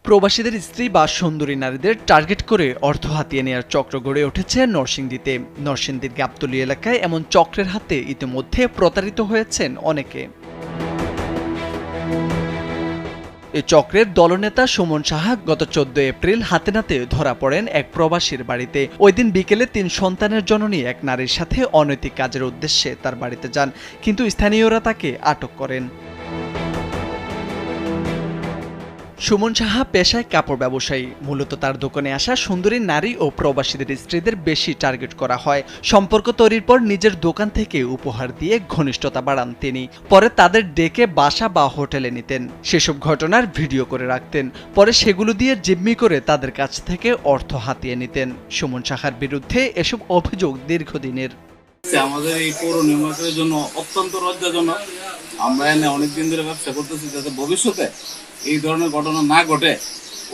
প্রবাসীদের স্ত্রী বা সুন্দরী নারীদের টার্গেট করে অর্থ হাতিয়ে নেওয়ার চক্র গড়ে উঠেছে নরসিংদীতে। নরসিংদীর গাবতলী এলাকায় এমন চক্রের হাতে ইতিমধ্যে প্রতারিত হয়েছেন অনেকে। এই চক্রের দলনেতা সুমন সাহা গত 14 এপ্রিল হাতে নাতে ধরা পড়েন এক প্রবাসীর বাড়িতে। ওই দিন বিকেলে 3 সন্তানের জননী এক নারীর সাথে অনৈতিক কাজের উদ্দেশ্যে তার বাড়িতে যান, কিন্তু স্থানীয়রা তাকে আটক করেন। সুমন সাহা পেশায় কাপড় ব্যবসায়ী। মূলত তার দোকানে আসা সুন্দরী নারী ও প্রবাসীদের স্ত্রীদের বেশি টার্গেট করা হয়। সম্পর্ক তৈরির পর নিজের দোকান থেকে উপহার দিয়ে ঘনিষ্ঠতা বাড়ান তিনি। পরে তাদের ডেকে বাসা বা হোটেলে নিতেন, সেসব ঘটনার ভিডিও করে রাখতেন। পরে সেগুলো দিয়ে জিম্মি করে তাদের কাছ থেকে অর্থ হাতিয়ে নিতেন। সুমন সাহার বিরুদ্ধে এসব অভিযোগ দীর্ঘদিনের। আমাদের এই পৌর নির্মাণের জন্য অত্যন্ত লজ্জাজনক। আমরা এনে অনেকদিন ধরে ব্যবসা করতেছি, যাতে ভবিষ্যতে এই ধরনের ঘটনা না ঘটে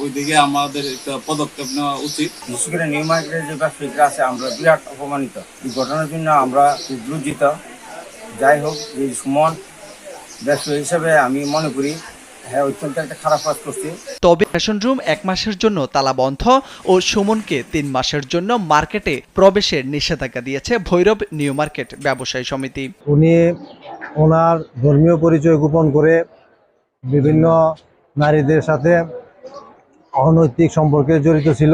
ওই দিকে আমাদের একটা পদক্ষেপ নেওয়া উচিত। বিশেষ করে নিউ মার্কেটের যে ব্যবসায়ীরা আছে, আমরা বিরাট অপমানিত। এই ঘটনার জন্য আমরা খুব লজ্জিত। যাই হোক, যে সুমন ব্যবসায়ী হিসেবে আমি মনে করি হ্যাঁ অত্যন্ত একটা খারাপ কাজ করছে। তবে ফ্যাশন রুম 1 মাসের জন্য তালা বন্ধ ও সুমনকে 3 মাসের জন্য মার্কেটে প্রবেশের নিষেধাজ্ঞা দিয়েছে ভৈরব নিউ মার্কেট ব্যবসায়ী সমিতি। উনি ওনার ধর্মীয় পরিচয় গোপন করে বিভিন্ন নারীদের সাথে অনৈতিক সম্পর্কে জড়িত ছিল।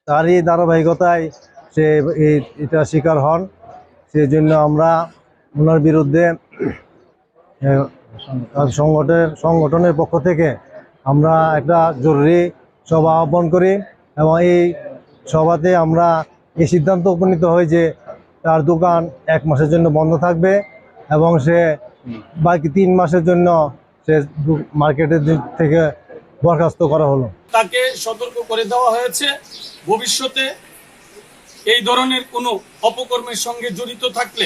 তারই ধারাবাহিকতায় সে এটা শিকার হন। সেই জন্য আমরা ওনার বিরুদ্ধে সংগঠনের পক্ষ থেকে আমরা একটা জরুরি সভা আহ্বান করি এবং এই সভাতে আমরা এই সিদ্ধান্ত উপনীত হই যে তার দোকান 1 মাসের জন্য বন্ধ থাকবে এবং সে বাকি 3 মাসের জন্য সে মার্কেটের থেকে বরখাস্ত করা হলো। তাকে সতর্ক করে দেওয়া হয়েছে, ভবিষ্যতে এই ধরনের কোনো অপকর্মের সঙ্গে জড়িত থাকলে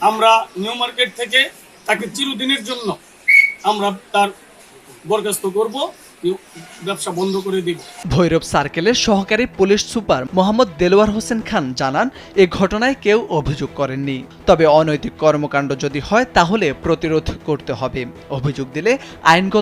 আমরা নিউ মার্কেট থেকে তাকে চিরদিনের জন্য আমরা তার বরখাস্ত করব, ব্যবসা বন্ধ করে দিব। ভৈরব সার্কেলের সহকারী পুলিশ সুপার মোহাম্মদ দেলোয়ার হোসেন খান জানান, এ ঘটনায় কেউ অভিযোগ করেননি। তবে অনৈতিক কর্মকাণ্ড যদি হয় তাহলে প্রতিরোধ করতে হবে। অভিযোগ দিলে আইনগত